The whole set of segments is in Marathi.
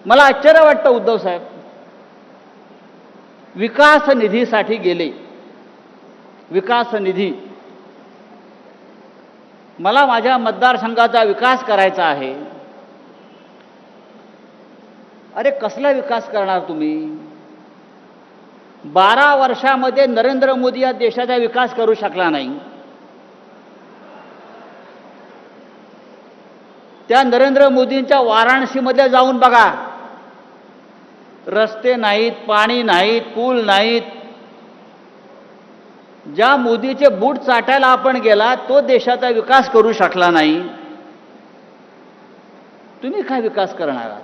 मला आश्चर्य वाटतं उद्धव साहेब, विकास निधीसाठी गेले. विकास निधी, मला माझ्या मतदारसंघाचा विकास करायचा आहे. अरे कसला विकास करणार तुम्ही? 12 वर्षामध्ये नरेंद्र मोदी या देशाचा विकास करू शकला नाही. त्या नरेंद्र मोदींच्या वाराणसीमध्ये जाऊन बघा, रस्ते नाहीत, पाणी नाहीत, पूल नाहीत. ज्या मोदीचे बूट चाटायला आपण गेला तो देशाचा विकास करू शकला नाही. तुम्ही काय विकास करणार आहात?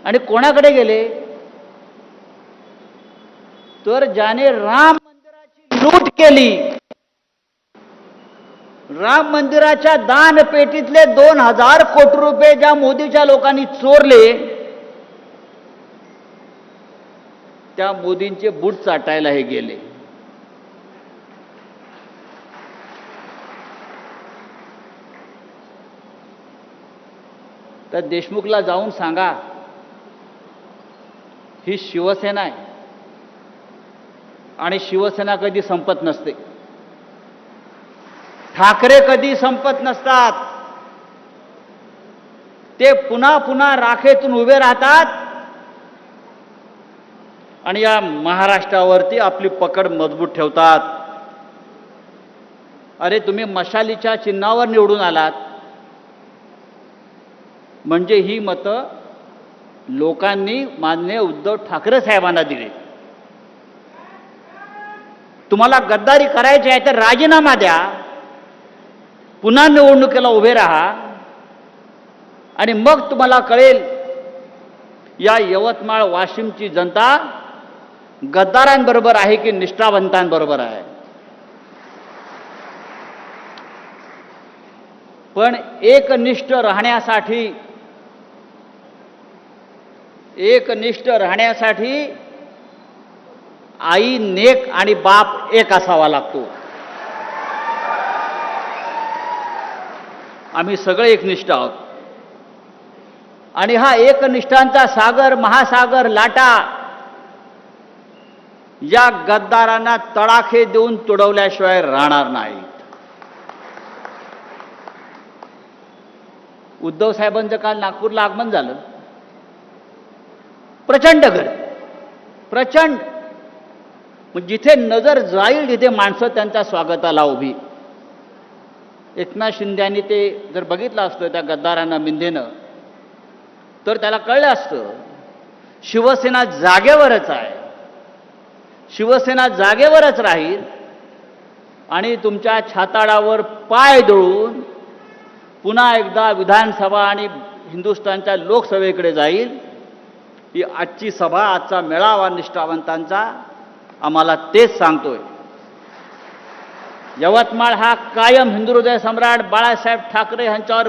आणि कोणाकडे गेले? तर ज्याने राम मंदिराची लूट केली, राम मंदिराच्या दानपेटीतले 2000 कोटी रुपये ज्या मोदीच्या लोकांनी चोरले, त्या मोदींचे बूट चाटायला हे गेले. तर देशमुखला जाऊन सांगा, ही शिवसेना आहे आणि शिवसेना कधी संपत नसते. ठाकरे कधी संपत नसतात. ते पुन्हा पुन्हा राखेतून उभे राहतात आणि या महाराष्ट्रावरती आपली पकड मजबूत ठेवतात. अरे तुम्ही मशालीच्या चिन्हावर निवडून आलात, म्हणजे ही मतं लोकांनी माननीय उद्धव ठाकरे साहेबांना दिली. तुम्हाला गद्दारी करायची आहे तर राजीनामा द्या, पुन्हा निवडणुकीला उभे राहा आणि मग तुम्हाला कळेल या यवतमाळ वाशिमची जनता गद्दारांबरोबर आहे की निष्ठावंतांबरोबर आहे. पण एकनिष्ठ राहण्यासाठी आई नेक आणि बाप एक असावा लागतो. आम्ही सगळे एकनिष्ठ आहोत आणि हा एकनिष्ठांचा सागर, महासागर लाटा या गद्दारांना तडाखे देऊन तुडवल्याशिवाय राहणार नाहीत. उद्धव साहेबांचं काल नागपूरला आगमन झालं. प्रचंड गर्दी, प्रचंड. जिथे नजर जाईल तिथे माणसं त्यांच्या स्वागताला उभी. एकनाथ शिंदेनी ते जर बघितलं असतं त्या गद्दारांना मिंदेनं, तर त्याला कळलं असतं शिवसेना जागेवरच आहे, शिवसेना जागेवरच राहील आणि तुमच्या छाताडावर पाय दळून पुन्हा एकदा विधानसभा आणि हिंदुस्थानच्या लोकसभेकडे जाईल. ही आजची सभा, आजचा मेळावा निष्ठावंतांचा आम्हाला तेच सांगतोय. यवतमाळ हा कायम हिंदू हृदय सम्राट बाळासाहेब ठाकरे यांच्यावर